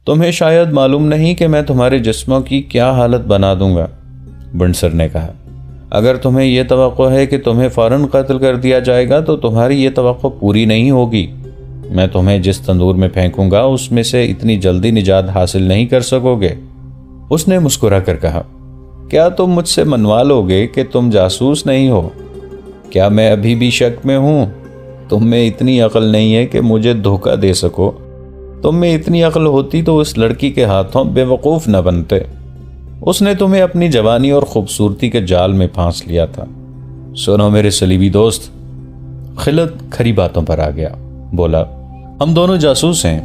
تمہیں شاید معلوم نہیں کہ میں تمہارے جسموں کی کیا حالت بنا دوں گا، ونڈسر نے کہا۔ اگر تمہیں یہ توقع ہے کہ تمہیں فوراً قتل کر دیا جائے گا تو تمہاری یہ توقع پوری نہیں ہوگی۔ میں تمہیں جس تندور میں پھینکوں گا اس میں سے اتنی جلدی نجات حاصل نہیں کر سکو گے۔ اس نے مسکرا کر کہا، کیا تم مجھ سے منوا لو گے کہ تم جاسوس نہیں ہو؟ کیا میں ابھی بھی شک میں ہوں؟ تم میں اتنی عقل نہیں ہے کہ مجھے دھوکہ دے سکو۔ تم میں اتنی عقل ہوتی تو اس لڑکی کے ہاتھوں بے وقوف نہ بنتے۔ اس نے تمہیں اپنی جوانی اور خوبصورتی کے جال میں پھانس لیا تھا۔ سنو میرے صلیبی دوست، خلت کھری باتوں پر آ گیا، بولا، ہم دونوں جاسوس ہیں،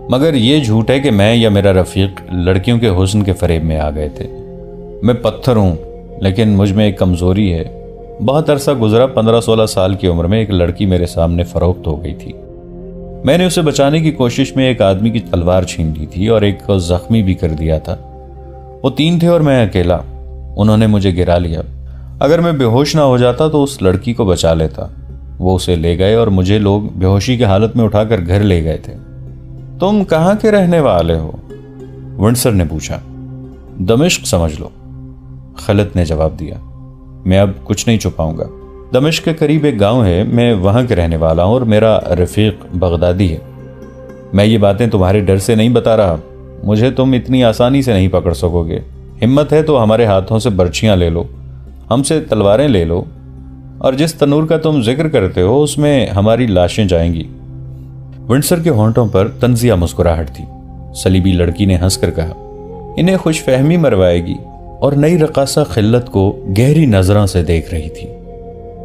مگر یہ جھوٹ ہے کہ میں یا میرا رفیق لڑکیوں کے حسن کے فریب میں آ گئے تھے۔ میں پتھر ہوں، لیکن مجھ میں ایک کمزوری ہے۔ بہت عرصہ گزرا، 15-16 سال کی عمر میں ایک لڑکی میرے سامنے فروخت ہو گئی تھی۔ میں نے اسے بچانے کی کوشش میں ایک آدمی کی تلوار چھین لی تھی اور ایک کو زخمی بھی کر دیا تھا۔ وہ 3 تھے اور میں اکیلا۔ انہوں نے مجھے گرا لیا۔ اگر میں بے ہوش نہ ہو جاتا تو اس لڑکی کو بچا لیتا۔ وہ اسے لے گئے اور مجھے لوگ بے ہوشی کی حالت میں اٹھا کر گھر لے گئے تھے۔ تم کہاں کے رہنے والے ہو؟ ونڈسر نے پوچھا۔ دمشق سمجھ لو، خلت نے جواب دیا۔ میں اب کچھ نہیں چھپاؤں گا۔ دمشق کے قریب ایک گاؤں ہے، میں وہاں کے رہنے والا ہوں اور میرا رفیق بغدادی ہے۔ میں یہ باتیں تمہارے ڈر سے نہیں بتا رہا۔ مجھے تم اتنی آسانی سے نہیں پکڑ سکو گے۔ ہمت ہے تو ہمارے ہاتھوں سے برچیاں لے لو، ہم سے تلواریں لے لو، اور جس تنور کا تم ذکر کرتے ہو اس میں ہماری لاشیں جائیں گی۔ ونڈسر کے ہونٹوں پر طنزیہ مسکراہٹ تھی۔ صلیبی لڑکی نے ہنس کر کہا، انہیں خوش فہمی مروائے گی، اور نئی رقاصہ خلت کو گہری نظروں سے دیکھ رہی تھی۔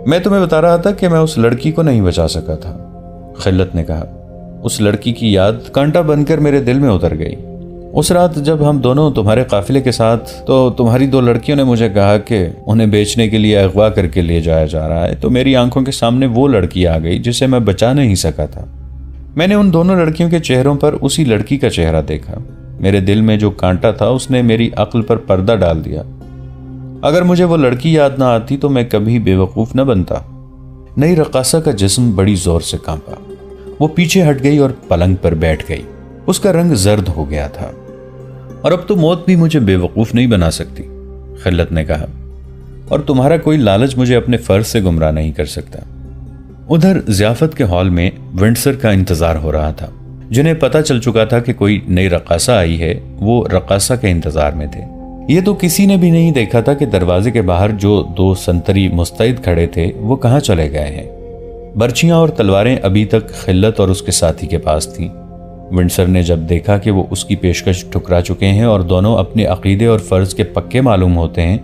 میں تمہیں بتا رہا تھا کہ میں اس لڑکی کو نہیں بچا سکا تھا، خلت نے کہا۔ اس لڑکی کی یاد کانٹا بن کر میرے دل میں اتر گئی۔ اس رات جب ہم دونوں تمہارے قافلے کے ساتھ، تو تمہاری 2 لڑکیوں نے مجھے کہا کہ انہیں بیچنے کے لیے اغوا کر کے لے جایا جا رہا ہے، تو میری آنکھوں کے سامنے وہ لڑکی آ گئی جسے میں بچا نہیں سکا تھا۔ میں نے ان دونوں لڑکیوں کے چہروں پر اسی لڑکی کا چہرہ دیکھا۔ میرے دل میں جو کانٹا تھا اس نے میری عقل پر پردہ ڈال دیا۔ اگر مجھے وہ لڑکی یاد نہ آتی تو میں کبھی بے وقوف نہ بنتا۔ نئی رقاصہ کا جسم بڑی زور سے کانپا۔ وہ پیچھے ہٹ گئی اور پلنگ پر بیٹھ گئی۔ اس کا رنگ زرد ہو گیا تھا۔ اور اب تو موت بھی مجھے بے وقوف نہیں بنا سکتی، خلت نے کہا، اور تمہارا کوئی لالچ مجھے اپنے فرض سے گمراہ نہیں کر سکتا۔ ادھر ضیافت کے ہال میں ونڈسر کا انتظار ہو رہا تھا۔ جنہیں پتہ چل چکا تھا کہ کوئی نئی رقاصہ آئی ہے، وہ رقاصہ کے انتظار میں تھے۔ یہ تو کسی نے بھی نہیں دیکھا تھا کہ دروازے کے باہر جو 2 سنتری مستعد کھڑے تھے وہ کہاں چلے گئے ہیں۔ برچیاں اور تلواریں ابھی تک خلت اور اس کے ساتھی کے پاس تھیں۔ ونڈسر نے جب دیکھا کہ وہ اس کی پیشکش ٹھکرا چکے ہیں اور دونوں اپنے عقیدے اور فرض کے پکے معلوم ہوتے ہیں،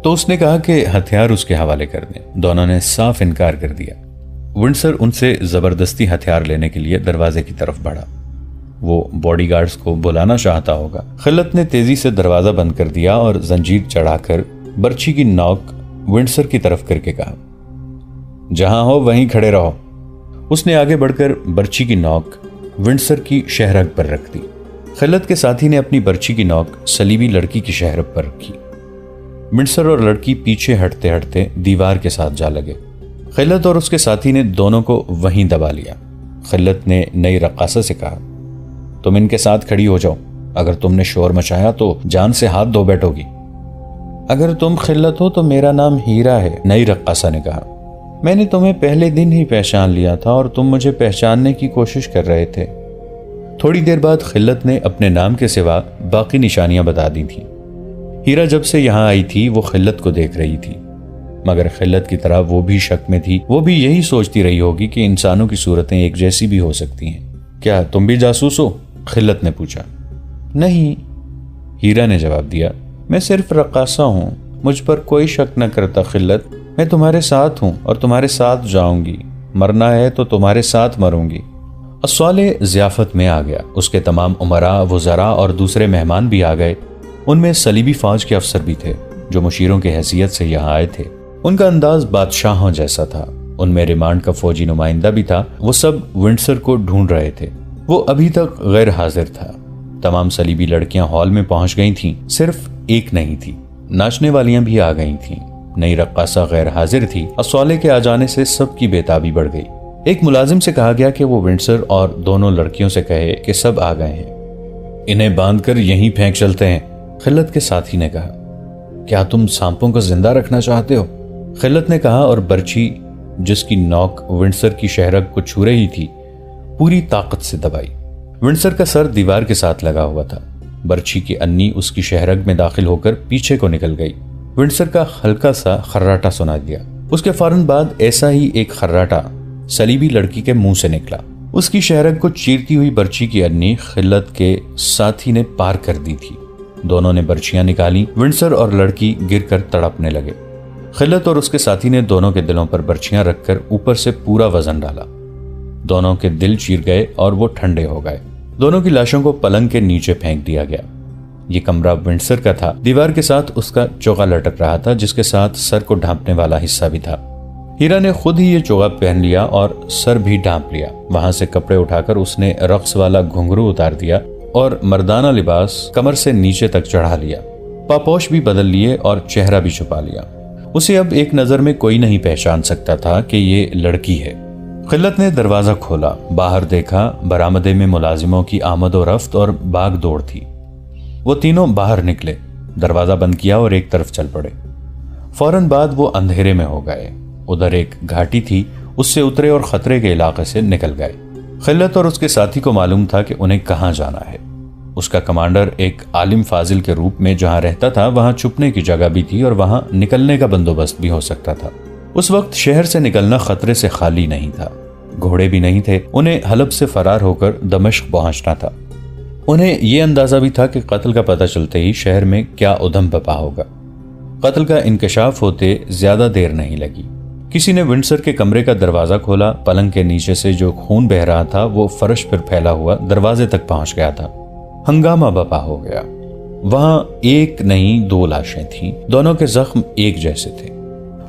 تو اس نے کہا کہ ہتھیار اس کے حوالے کر دیں۔ دونوں نے صاف انکار کر دیا۔ ونڈسر ان سے زبردستی ہتھیار لینے کے لیے دروازے کی طرف بڑھا۔ وہ باڈی گارڈز کو بلانا چاہتا ہوگا۔ خلت نے تیزی سے دروازہ بند کر دیا اور زنجیر چڑھا کر برچی کی نوک ونڈسر کی طرف کر کے کہا، جہاں ہو وہیں کھڑے رہو۔ اس نے آگے بڑھ کر برچی کی نوک ونڈسر کی شہرگ پر رکھ دی۔ خلت کے ساتھی نے اپنی برچی کی نوک صلیبی لڑکی کی شہرگ پر رکھی۔ ونڈسر اور لڑکی پیچھے ہٹتے ہٹتے دیوار کے ساتھ جا لگے۔ خلت اور اس کے ساتھی نے دونوں کو وہیں دبا لیا۔ خلت نے نئی رقاصہ سے کہا، تم ان کے ساتھ کھڑی ہو جاؤ، اگر تم نے شور مچایا تو جان سے ہاتھ دھو بیٹھو گی۔ اگر تم خلت ہو تو میرا نام ہیرا ہے، نئی رقاصہ نے کہا۔ میں نے تمہیں پہلے دن ہی پہچان لیا تھا اور تم مجھے پہچاننے کی کوشش کر رہے تھے۔ تھوڑی دیر بعد خلت نے اپنے نام کے سوا باقی نشانیاں بتا دی تھیں۔ ہیرا جب سے یہاں آئی تھی وہ خلت کو دیکھ رہی تھی، مگر خلت کی طرح وہ بھی شک میں تھی۔ وہ بھی یہی سوچتی رہی ہوگی کہ انسانوں کی صورتیں ایک جیسی بھی ہو سکتی ہیں۔ کیا تم بھی جاسوس ہو؟ خلت نے پوچھا۔ نہیں، ہیرا نے جواب دیا، میں صرف رقاصہ ہوں۔ مجھ پر کوئی شک نہ کرتا خلت، میں تمہارے ساتھ ہوں اور تمہارے ساتھ جاؤں گی۔ مرنا ہے تو تمہارے ساتھ مروں گی۔ اسوال ضیافت میں آ گیا۔ اس کے تمام امراء، وزراء اور دوسرے مہمان بھی آ گئے۔ ان میں صلیبی فوج کے افسر بھی تھے جو مشیروں کی حیثیت سے یہاں آئے تھے۔ ان کا انداز بادشاہوں جیسا تھا۔ ان میں ریمانڈ کا فوجی نمائندہ بھی تھا۔ وہ سب ونڈسر کو ڈھونڈ رہے تھے۔ وہ ابھی تک غیر حاضر تھا۔ تمام صلیبی لڑکیاں ہال میں پہنچ گئی تھیں، صرف ایک نہیں تھی۔ ناچنے والیاں بھی آ گئی تھیں۔ نئی رقاصہ غیر حاضر تھی۔ اسوالے کے آ جانے سے سب کی بے تابی بڑھ گئی۔ ایک ملازم سے کہا گیا کہ وہ ونڈسر اور دونوں لڑکیوں سے کہے کہ سب آ گئے ہیں۔ انہیں باندھ کر یہیں پھینک چلتے ہیں، خلت کے ساتھی نے کہا۔ کیا تم سانپوں کو زندہ رکھنا چاہتے ہو؟ خلت نے کہا اور برچھی جس کی نوک ونڈسر کی شہرگ کو چھو رہی تھی پوری طاقت سے دبائی۔ ونڈسر کا سر دیوار کے ساتھ لگا ہوا تھا۔ برچھی کی انی اس کی شہرگ میں داخل ہو کر پیچھے کو نکل گئی۔ ونڈسر کا ہلکا سا خراٹا سنا دیا۔ اس کے فوراً بعد ایسا ہی ایک خراٹا صلیبی لڑکی کے منہ سے نکلا۔ اس کی شہرگ کو چیرتی ہوئی برچھی کی انی خلت کے ساتھی نے پار کر دی تھی۔ دونوں نے برچیاں نکالی۔ ونڈسر اور لڑکی گر کر تڑپنے لگے۔ خلت اور اس کے ساتھی نے دونوں کے دلوں پر برچیاں رکھ کر اوپر سے پورا وزن ڈالا۔ دونوں کے دل چیر گئے اور وہ ٹھنڈے ہو گئے۔ دونوں کی لاشوں کو پلنگ کے نیچے پھینک دیا گیا۔ یہ کمرہ ونڈسر کا تھا۔ دیوار کے ساتھ اس کا چوغا لٹک رہا تھا جس کے ساتھ سر کو ڈھانپنے والا حصہ بھی تھا۔ ہیرا نے خود ہی یہ چوغا پہن لیا اور سر بھی ڈھانپ لیا۔ وہاں سے کپڑے اٹھا کر اس نے رقص والا گھنگرو اتار دیا اور مردانہ لباس کمر سے نیچے تک چڑھا لیا۔ پاپوش بھی بدل لیے اور چہرہ بھی چھپا لیا۔ اسے اب ایک نظر میں کوئی نہیں پہچان سکتا تھا کہ یہ لڑکی ہے۔ خلت نے دروازہ کھولا، باہر دیکھا۔ برآمدے میں ملازموں کی آمد و رفت اور باغ دوڑ تھی۔ وہ تینوں باہر نکلے، دروازہ بند کیا اور ایک طرف چل پڑے۔ فوراً بعد وہ اندھیرے میں ہو گئے۔ ادھر ایک گھاٹی تھی، اس سے اترے اور خطرے کے علاقے سے نکل گئے۔ خلت اور اس کے ساتھی کو معلوم تھا کہ انہیں کہاں جانا ہے۔ اس کا کمانڈر ایک عالم فاضل کے روپ میں جہاں رہتا تھا وہاں چھپنے کی جگہ بھی تھی اور وہاں نکلنے کا بندوبست بھی ہو سکتا تھا۔ اس وقت شہر سے نکلنا خطرے سے خالی نہیں تھا۔ گھوڑے بھی نہیں تھے۔ انہیں حلب سے فرار ہو کر دمشق پہنچنا تھا۔ انہیں یہ اندازہ بھی تھا کہ قتل کا پتہ چلتے ہی شہر میں کیا ادھم بپا ہوگا۔ قتل کا انکشاف ہوتے زیادہ دیر نہیں لگی۔ کسی نے ونڈسر کے کمرے کا دروازہ کھولا۔ پلنگ کے نیچے سے جو خون بہ رہا تھا وہ فرش پر پھیلا ہوا دروازے تک پہنچ گیا تھا۔ ہنگامہ بپا ہو گیا۔ وہاں ایک نہیں 2 لاشیں تھیں۔ دونوں کے زخم ایک جیسے تھے۔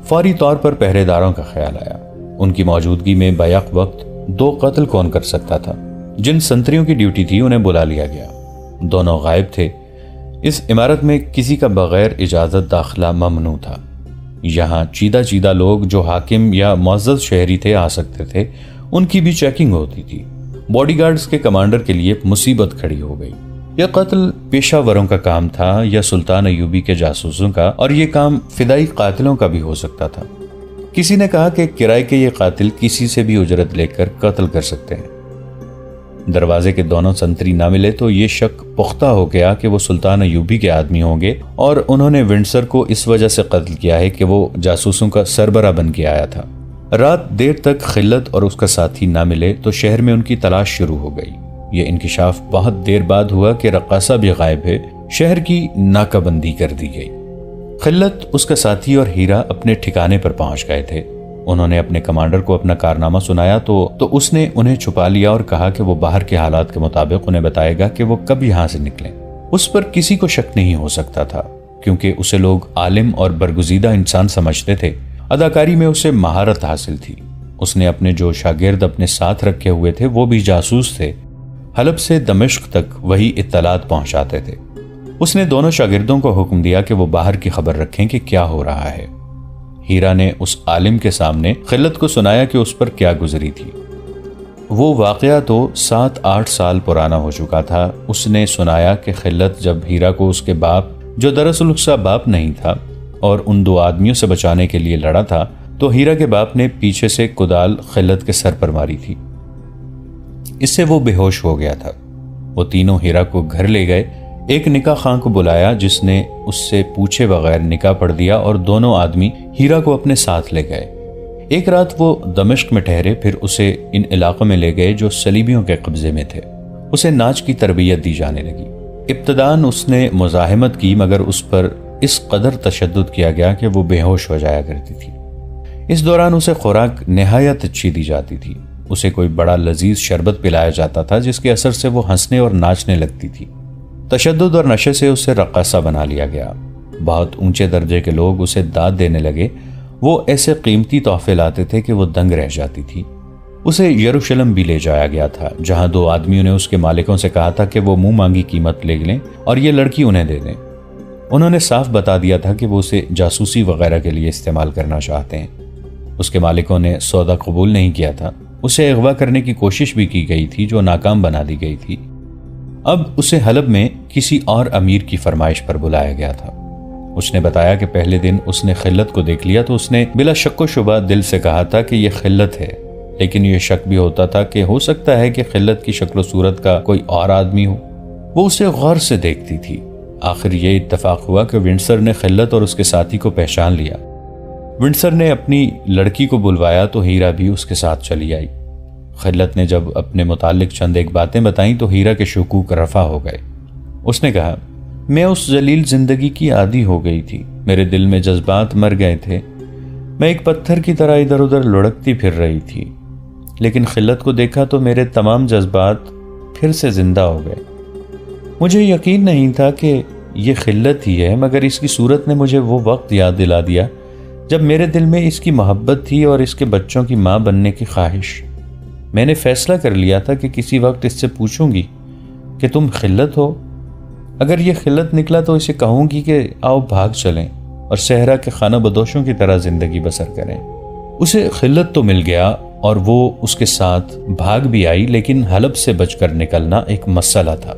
فوری طور پر پہرے داروں کا خیال آیا۔ ان کی موجودگی میں بیک وقت 2 قتل کون کر سکتا تھا؟ جن سنتریوں کی ڈیوٹی تھی انہیں بلا لیا گیا۔ دونوں غائب تھے۔ اس عمارت میں کسی کا بغیر اجازت داخلہ ممنوع تھا۔ یہاں چیدہ لوگ جو حاکم یا معزز شہری تھے آ سکتے تھے، ان کی بھی چیکنگ ہوتی تھی۔ باڈی گارڈز کے کمانڈر کے لیے مصیبت کھڑی ہو گئی۔ یہ قتل پیشہ وروں کا کام تھا یا سلطان ایوبی کے جاسوسوں کا، اور یہ کام فدائی قاتلوں کا بھی ہو سکتا تھا۔ کسی نے کہا کہ کرائے کے یہ قاتل کسی سے بھی اجرت لے کر قتل کر سکتے ہیں۔ دروازے کے دونوں سنتری نہ ملے تو یہ شک پختہ ہو گیا کہ وہ سلطان ایوبی کے آدمی ہوں گے اور انہوں نے ونڈسر کو اس وجہ سے قتل کیا ہے کہ وہ جاسوسوں کا سربراہ بن کے آیا تھا۔ رات دیر تک خلت اور اس کا ساتھی نہ ملے تو شہر میں ان کی تلاش شروع ہو گئی۔ یہ انکشاف بہت دیر بعد ہوا کہ رقاصہ بھی غائب ہے۔ شہر کی ناکہ بندی کر دی گئی۔ خلت، اس کا ساتھی اور ہیرا اپنے ٹھکانے پر پہنچ گئے تھے۔ انہوں نے اپنے کمانڈر کو اپنا کارنامہ سنایا تو اس نے انہیں چھپا لیا اور کہا کہ وہ باہر کے حالات کے مطابق انہیں بتائے گا کہ وہ کب یہاں سے نکلیں۔ اس پر کسی کو شک نہیں ہو سکتا تھا کیونکہ اسے لوگ عالم اور برگزیدہ انسان سمجھتے تھے۔ اداکاری میں اسے مہارت حاصل تھی۔ اس نے اپنے جو شاگرد اپنے ساتھ رکھے ہوئے تھے وہ بھی جاسوس تھے۔ حلب سے دمشق تک وہی اطلاعات پہنچاتے تھے۔ اس نے دونوں شاگردوں کو حکم دیا کہ وہ باہر کی خبر رکھیں کہ کیا ہو رہا ہے۔ ہیرا نے اس عالم کے سامنے خلت کو سنایا کہ اس پر کیا گزری تھی۔ وہ واقعہ تو 7-8 سال پرانا ہو چکا تھا۔ اس نے سنایا کہ خلت جب ہیرا کو اس کے باپ، جو دراصل اس کا باپ نہیں تھا، اور ان 2 آدمیوں سے بچانے کے لیے لڑا تھا تو ہیرا کے باپ نے پیچھے سے کدال خلت کے سر پر ماری تھی۔ اس سے وہ بے ہوش ہو گیا تھا۔ وہ تینوں ہیرا کو گھر لے گئے۔ ایک نکاح خاں کو بلایا جس نے اس سے پوچھے بغیر نکاح پڑھ دیا اور دونوں آدمی ہیرا کو اپنے ساتھ لے گئے۔ ایک رات وہ دمشق میں ٹھہرے، پھر اسے ان علاقوں میں لے گئے جو صلیبیوں کے قبضے میں تھے۔ اسے ناچ کی تربیت دی جانے لگی۔ ابتداً اس نے مزاحمت کی مگر اس پر اس قدر تشدد کیا گیا کہ وہ بے ہوش ہو جایا کرتی تھی۔ اس دوران اسے خوراک نہایت اچھی دی جاتی تھی۔ اسے کوئی بڑا لذیذ شربت پلایا جاتا تھا جس کے اثر سے وہ ہنسنے اور ناچنے لگتی تھی۔ تشدد اور نشے سے اسے رقاصہ بنا لیا گیا۔ بہت اونچے درجے کے لوگ اسے داد دینے لگے۔ وہ ایسے قیمتی تحفے لاتے تھے کہ وہ دنگ رہ جاتی تھی۔ اسے یروشلم بھی لے جایا گیا تھا جہاں 2 آدمیوں نے اس کے مالکوں سے کہا تھا کہ وہ منہ مانگی قیمت لے لیں اور یہ لڑکی انہیں دے دیں۔ انہوں نے صاف بتا دیا تھا کہ وہ اسے جاسوسی وغیرہ کے لیے استعمال کرنا چاہتے ہیں۔ اس کے مالکوں نے سودا قبول نہیں کیا تھا۔ اسے اغوا کرنے کی کوشش بھی کی گئی تھی جو ناکام بنا دی گئی تھی۔ اب اسے حلب میں کسی اور امیر کی فرمائش پر بلایا گیا تھا۔ اس نے بتایا کہ پہلے دن اس نے خلت کو دیکھ لیا تو اس نے بلا شک و شبہ دل سے کہا تھا کہ یہ خلت ہے، لیکن یہ شک بھی ہوتا تھا کہ ہو سکتا ہے کہ خلت کی شکل و صورت کا کوئی اور آدمی ہو۔ وہ اسے غور سے دیکھتی تھی۔ آخر یہ اتفاق ہوا کہ ونڈسر نے خلت اور اس کے ساتھی کو پہچان لیا۔ ونڈسر نے اپنی لڑکی کو بلوایا تو ہیرا بھی اس کے ساتھ چلی آئی۔ خلت نے جب اپنے متعلق چند ایک باتیں بتائیں تو ہیرا کے شکوک رفع ہو گئے۔ اس نے کہا، میں اس ذلیل زندگی کی عادی ہو گئی تھی، میرے دل میں جذبات مر گئے تھے، میں ایک پتھر کی طرح ادھر ادھر لڑکتی پھر رہی تھی، لیکن خلت کو دیکھا تو میرے تمام جذبات پھر سے زندہ ہو گئے۔ مجھے یقین نہیں تھا کہ یہ خلت ہی ہے، مگر اس کی صورت نے مجھے وہ وقت یاد دلا دیا جب میرے دل میں اس کی محبت تھی اور اس کے بچوں کی ماں بننے کی خواہش۔ میں نے فیصلہ کر لیا تھا کہ کسی وقت اس سے پوچھوں گی کہ تم خلت ہو۔ اگر یہ خلت نکلا تو اسے کہوں گی کہ آؤ بھاگ چلیں اور صحرا کے خانہ بدوشوں کی طرح زندگی بسر کریں۔ اسے خلت تو مل گیا اور وہ اس کے ساتھ بھاگ بھی آئی، لیکن حلب سے بچ کر نکلنا ایک مسئلہ تھا۔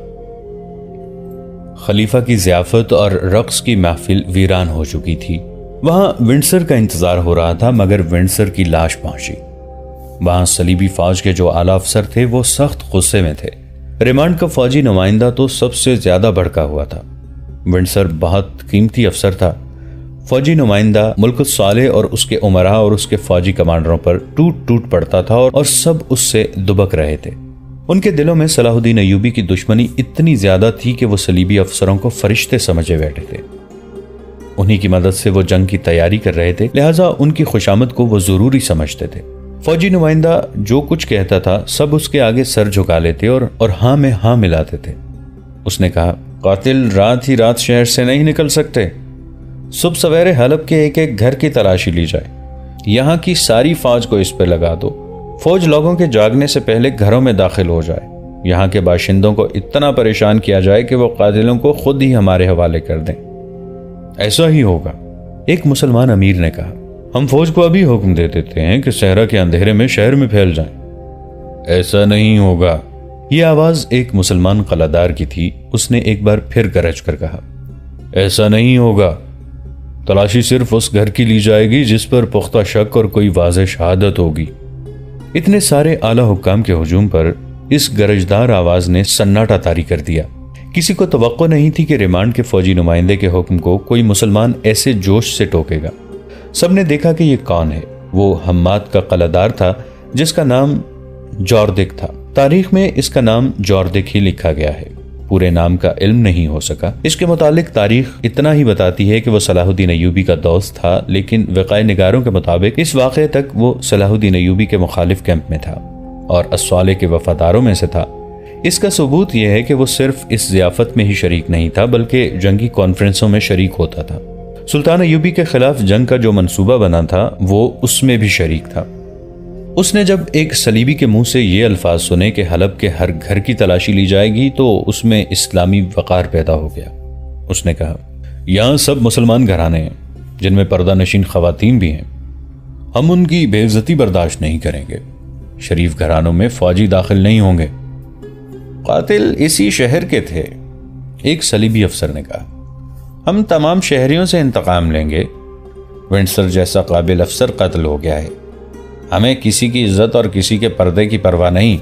خلیفہ کی ضیافت اور رقص کی محفل ویران ہو چکی تھی۔ وہاں ونڈسر کا انتظار ہو رہا تھا، مگر ونڈسر کی لاش پہنچی۔ وہاں صلیبی فوج کے جو اعلیٰ افسر تھے وہ سخت غصے میں تھے۔ ریمانڈ کا فوجی نمائندہ تو سب سے زیادہ بھڑکا ہوا تھا۔ ونڈسر بہت قیمتی افسر تھا۔ فوجی نمائندہ ملک الصالح اور اس کے امراء اور اس کے فوجی کمانڈروں پر ٹوٹ ٹوٹ پڑتا تھا اور سب اس سے دبک رہے تھے۔ ان کے دلوں میں صلاح الدین ایوبی کی دشمنی اتنی زیادہ تھی کہ وہ صلیبی افسروں کو فرشتے سمجھے بیٹھے تھے۔ انہی کی مدد سے وہ جنگ کی تیاری کر رہے تھے، لہٰذا ان کی خوشامد کو وہ ضروری سمجھتے تھے۔ فوجی نمائندہ جو کچھ کہتا تھا سب اس کے آگے سر جھکا لیتے اور ہاں میں ہاں ملاتے تھے۔ اس نے کہا، قاتل رات ہی رات شہر سے نہیں نکل سکتے، صبح سویرے حلب کے ایک ایک گھر کی تلاشی لی جائے، یہاں کی ساری فوج کو اس پہ لگا دو، فوج لوگوں کے جاگنے سے پہلے گھروں میں داخل ہو جائے، یہاں کے باشندوں کو اتنا پریشان کیا جائے کہ وہ قاتلوں کو خود ہی ہمارے حوالے کر دیں۔ ایسا ہی ہوگا، ایک مسلمان امیر نے کہا۔ ہم فوج کو ابھی حکم دے دیتے ہیں کہ صحرا کے اندھیرے میں شہر میں پھیل جائیں۔ ایسا نہیں ہوگا، یہ آواز ایک مسلمان قلعہدار کی تھی۔ اس نے ایک بار پھر گرج کر کہا، ایسا نہیں ہوگا، تلاشی صرف اس گھر کی لی جائے گی جس پر پختہ شک اور کوئی واضح شہادت ہوگی۔ اتنے سارے اعلیٰ حکام کے ہجوم پر اس گرجدار آواز نے سناٹا طاری کر دیا۔ کسی کو توقع نہیں تھی کہ ریمانڈ کے فوجی نمائندے کے حکم کو کوئی مسلمان ایسے جوش سے ٹوکے گا۔ سب نے دیکھا کہ یہ کون ہے۔ وہ حماد کا قلعہدار تھا جس کا نام جوردک تھا۔ تاریخ میں اس کا نام جوردک ہی لکھا گیا ہے، پورے نام کا علم نہیں ہو سکا۔ اس کے متعلق تاریخ اتنا ہی بتاتی ہے کہ وہ صلاح الدین ایوبی کا دوست تھا، لیکن وقائع نگاروں کے مطابق اس واقعے تک وہ صلاح الدین ایوبی کے مخالف کیمپ میں تھا اور الصالح کے وفاداروں میں سے تھا۔ اس کا ثبوت یہ ہے کہ وہ صرف اس ضیافت میں ہی شریک نہیں تھا بلکہ جنگی کانفرنسوں میں شریک ہوتا تھا۔ سلطان ایوبی کے خلاف جنگ کا جو منصوبہ بنا تھا وہ اس میں بھی شریک تھا۔ اس نے جب ایک صلیبی کے منہ سے یہ الفاظ سنے کہ حلب کے ہر گھر کی تلاشی لی جائے گی تو اس میں اسلامی وقار پیدا ہو گیا۔ اس نے کہا، یہاں سب مسلمان گھرانے ہیں جن میں پردہ نشین خواتین بھی ہیں، ہم ان کی بے عزتی برداشت نہیں کریں گے۔ شریف گھرانوں میں فوجی داخل نہیں ہوں گے۔ قاتل اسی شہر کے تھے، ایک صلیبی افسر نے کہا۔ ہم تمام شہریوں سے انتقام لیں گے۔ ونڈسر جیسا قابل افسر قتل ہو گیا ہے، ہمیں کسی کی عزت اور کسی کے پردے کی پرواہ نہیں،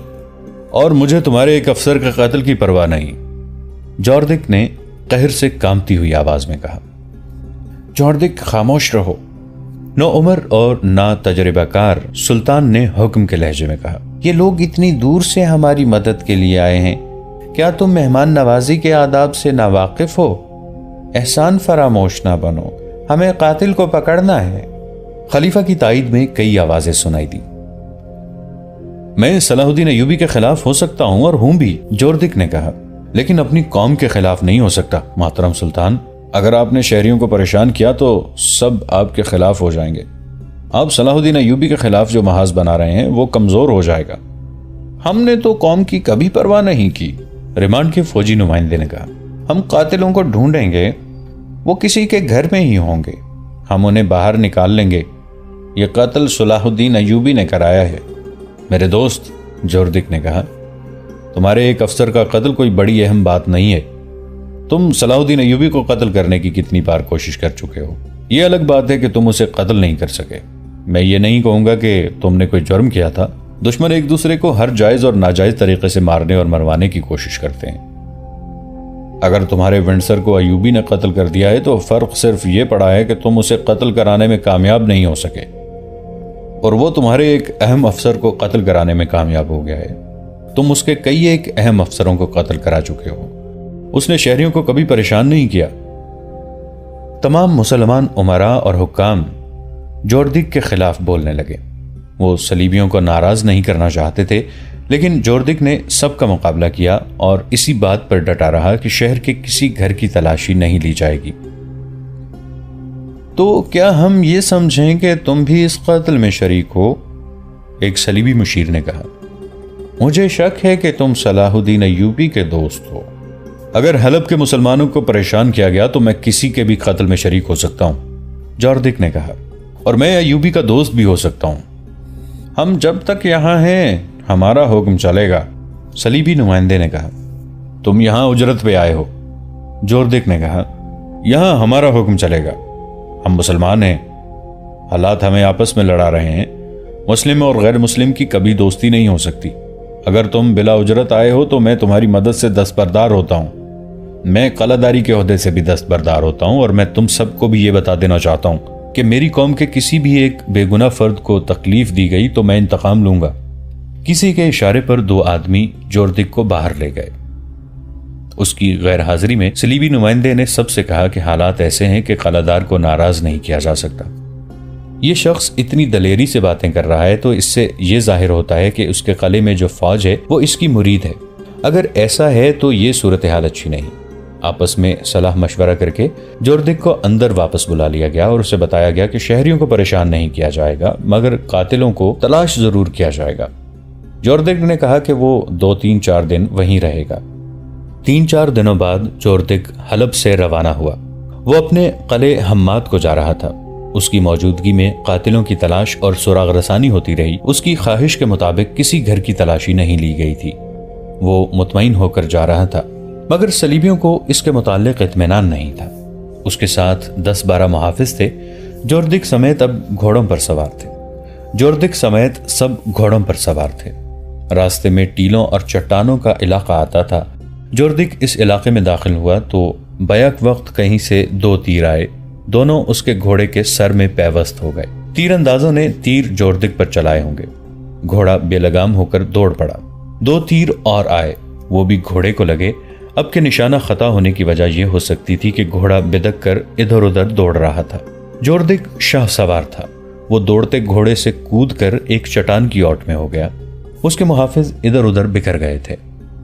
اور مجھے تمہارے ایک افسر کے قتل کی پرواہ نہیں، جوردک نے قہر سے کانپتی ہوئی آواز میں کہا۔ جوردک خاموش رہو، نو عمر اور نا تجربہ کار سلطان نے حکم کے لہجے میں کہا۔ یہ لوگ اتنی دور سے ہماری مدد کے لیے آئے ہیں، کیا تم مہمان نوازی کے آداب سے ناواقف ہو؟ احسان فراموش نہ بنو، ہمیں قاتل کو پکڑنا ہے۔ خلیفہ کی تائید میں کئی آوازیں سنائی دی۔ میں صلاح الدین ایوبی کے خلاف ہو سکتا ہوں اور ہوں بھی، جوردک نے کہا، لیکن اپنی قوم کے خلاف نہیں ہو سکتا۔ محترم سلطان، اگر آپ نے شہریوں کو پریشان کیا تو سب آپ کے خلاف ہو جائیں گے۔ آپ صلاح الدین ایوبی کے خلاف جو محاذ بنا رہے ہیں وہ کمزور ہو جائے گا۔ ہم نے تو قوم کی کبھی پرواہ نہیں کی، ریمانڈ کے فوجی نمائندے نے کہا۔ ہم قاتلوں کو ڈھونڈیں گے، وہ کسی کے گھر میں ہی ہوں گے، ہم انہیں باہر نکال لیں گے۔ یہ قتل صلاح الدین ایوبی نے کرایا ہے۔ میرے دوست، جوردک نے کہا، تمہارے ایک افسر کا قتل کوئی بڑی اہم بات نہیں ہے. تم صلاح الدین ایوبی کو قتل کرنے کی کتنی بار کوشش کر چکے ہو. یہ الگ بات ہے کہ تم اسے قتل نہیں کر سکے. میں یہ نہیں کہوں گا کہ تم نے کوئی جرم کیا تھا. دشمن ایک دوسرے کو ہر جائز اور ناجائز طریقے سے مارنے اور مروانے کی کوشش کرتے ہیں. اگر تمہارے ونڈسر کو ایوبی نے قتل کر دیا ہے تو فرق صرف یہ پڑا ہے کہ تم اسے قتل کرانے میں کامیاب نہیں ہو سکے اور وہ تمہارے ایک اہم افسر کو قتل کرانے میں کامیاب ہو گیا ہے. تم اس کے کئی ایک اہم افسروں کو قتل کرا چکے ہو. اس نے شہریوں کو کبھی پریشان نہیں کیا. تمام مسلمان امراء اور حکام جوردک کے خلاف بولنے لگے. وہ صلیبیوں کو ناراض نہیں کرنا چاہتے تھے، لیکن جوردک نے سب کا مقابلہ کیا اور اسی بات پر ڈٹا رہا کہ شہر کے کسی گھر کی تلاشی نہیں لی جائے گی. تو کیا ہم یہ سمجھیں کہ تم بھی اس قتل میں شریک ہو؟ ایک صلیبی مشیر نے کہا. مجھے شک ہے کہ تم صلاح الدین ایوبی کے دوست ہو. اگر حلب کے مسلمانوں کو پریشان کیا گیا تو میں کسی کے بھی قتل میں شریک ہو سکتا ہوں، جوردک نے کہا، اور میں ایوبی کا دوست بھی ہو سکتا ہوں. ہم جب تک یہاں ہیں ہمارا حکم چلے گا، صلیبی نمائندے نے کہا. تم یہاں اجرت پہ آئے ہو، جوردک نے کہا. یہاں ہمارا حکم چلے گا. ہم مسلمان ہیں، حالات ہمیں آپس میں لڑا رہے ہیں. مسلم اور غیر مسلم کی کبھی دوستی نہیں ہو سکتی. اگر تم بلا اجرت آئے ہو تو میں تمہاری مدد سے دستبردار ہوتا ہوں. میں قلعہ داری کے عہدے سے بھی دستبردار ہوتا ہوں، اور میں تم سب کو بھی یہ بتا دینا چاہتا ہوں کہ میری قوم کے کسی بھی ایک بے گناہ فرد کو تکلیف دی گئی تو میں انتقام لوں گا. کسی کے اشارے پر دو آدمی جوردک کو باہر لے گئے. اس کی غیر حاضری میں صلیبی نمائندے نے سب سے کہا کہ حالات ایسے ہیں کہ قلعہ دار کو ناراض نہیں کیا جا سکتا. یہ شخص اتنی دلیری سے باتیں کر رہا ہے تو اس سے یہ ظاہر ہوتا ہے کہ اس کے قلعے میں جو فوج ہے وہ اس کی مرید ہے. اگر ایسا ہے تو یہ صورتحال اچھی نہیں. آپس میں صلاح مشورہ کر کے جوردک کو اندر واپس بلا لیا گیا اور اسے بتایا گیا کہ شہریوں کو پریشان نہیں کیا جائے گا، مگر قاتلوں کو تلاش ضرور کیا جائے گا. جوردک نے کہا کہ وہ 2-3-4 دن وہیں رہے گا. 3-4 دنوں بعد جوردک حلب سے روانہ ہوا. وہ اپنے قلعے حماد کو جا رہا تھا. اس کی موجودگی میں قاتلوں کی تلاش اور سراغ رسانی ہوتی رہی. اس کی خواہش کے مطابق کسی گھر کی تلاشی نہیں لی گئی تھی. وہ مطمئن ہو کر جا رہا تھا، مگر صلیبیوں کو اس کے متعلق اطمینان نہیں تھا. اس کے ساتھ 10-12 محافظ تھے. جوردک سمیت اب گھوڑوں پر سوار تھے. جوردک سمیت سب گھوڑوں پر سوار تھے. راستے میں ٹیلوں اور چٹانوں کا علاقہ آتا تھا. جوردک اس علاقے میں داخل ہوا تو بیک وقت کہیں سے 2 تیر آئے. دونوں اس کے گھوڑے کے سر میں پیوست ہو گئے. تیر اندازوں نے تیر جوردک پر چلائے ہوں گے. گھوڑا بے لگام ہو کر دوڑ پڑا. 2 تیر اور آئے، وہ بھی گھوڑے کو لگے. اب کے نشانہ خطا ہونے کی وجہ یہ ہو سکتی تھی کہ گھوڑا بدک کر ادھر ادھر دوڑ رہا تھا. جوردک شاہ سوار تھا. وہ دوڑتے گھوڑے سے کود کر ایک چٹان کی اوٹ میں ہو گیا. اس کے محافظ ادھر ادھر بکھر گئے تھے.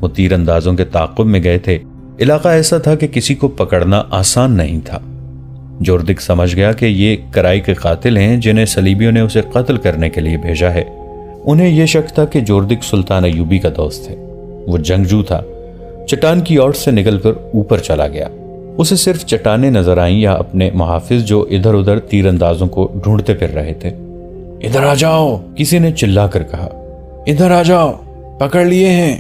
وہ تیر اندازوں کے تعاقب میں گئے تھے. علاقہ ایسا تھا کہ کسی کو پکڑنا آسان نہیں تھا. جوردک سمجھ گیا کہ یہ کرائی کے قاتل ہیں جنہیں صلیبیوں نے اسے قتل کرنے کے لیے بھیجا ہے. انہیں یہ شک تھا کہ جوردک سلطان ایوبی کا دوست ہے. وہ جنگجو تھا. چٹان کی اوٹ سے نکل کر اوپر چلا گیا. اسے صرف چٹانیں نظر آئیں یا اپنے محافظ جو ادھر ادھر تیر اندازوں کو ڈھونڈتے پھر رہے تھے. ادھر آ جاؤ، کسی نے چلا کر کہا. ادھر آ جاؤ، پکڑ لیے ہیں.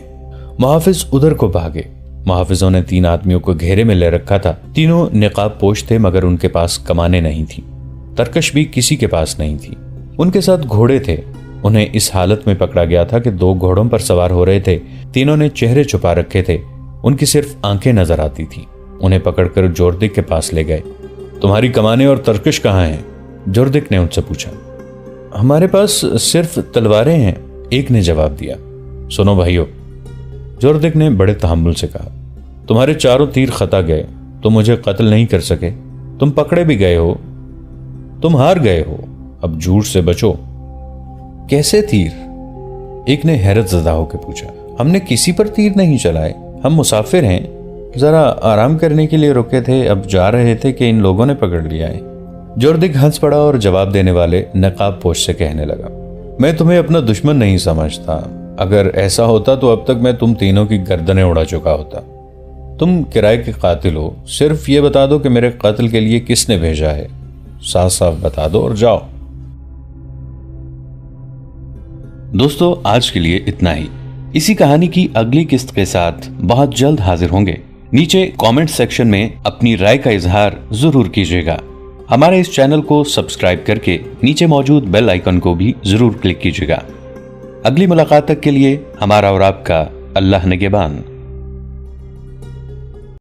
محافظ ادھر کو بھاگے. محافظوں نے 3 آدمیوں کو گھیرے میں لے رکھا تھا. تینوں نقاب پوش تھے مگر ان کے پاس کمانیں نہیں تھیں. ترکش بھی کسی کے پاس نہیں تھی. ان کے ساتھ گھوڑے تھے. انہیں اس حالت میں پکڑا گیا تھا کہ 2 گھوڑوں پر سوار ہو رہے تھے. تینوں نے چہرے چھپا رکھے تھے. ان کی صرف آنکھیں نظر آتی تھی. انہیں پکڑ کر جوردک کے پاس لے گئے. تمہاری کمانیں اور ترکش کہاں ہیں؟ جوردک نے ان سے پوچھا. ہمارے پاس صرف تلواریں ہیں، ایک نے جواب دیا. سنو بھائیو، جوردک نے بڑے تحمل سے کہا، تمہارے 4 تیر خطا گئے. تم مجھے قتل نہیں کر سکے. تم پکڑے بھی گئے ہو. تم ہار گئے ہو. اب جھوٹ سے بچو. کیسے تیر؟ ایک نے حیرت زدہ ہو کے پوچھا. ہم نے کسی پر تیر نہیں چلائے. ہم مسافر ہیں، ذرا آرام کرنے کے لیے رکے تھے. اب جا رہے تھے کہ ان لوگوں نے پکڑ لیا ہے. جوردک ہنس پڑا اور جواب دینے والے نقاب پوش سے کہنے لگا، میں تمہیں اپنا دشمن نہیں سمجھتا. اگر ایسا ہوتا تو اب تک میں تم تینوں کی گردنیں اڑا چکا ہوتا. تم کرائے کے قاتل ہو. صرف یہ بتا دو کہ میرے قتل کے لیے کس نے بھیجا ہے. صاف صاف بتا دو اور جاؤ. دوستو آج کے لیے اتنا ہی. اسی کہانی کی اگلی قسط کے ساتھ بہت جلد حاضر ہوں گے۔ نیچے کامنٹ سیکشن میں اپنی رائے کا اظہار ضرور کیجیے گا۔ ہمارے اس چینل کو سبسکرائب کر کے نیچے موجود بیل آئیکن کو بھی ضرور کلک کیجیے گا۔ اگلی ملاقات تک کے لیے ہمارا اور آپ کا اللہ نگہبان۔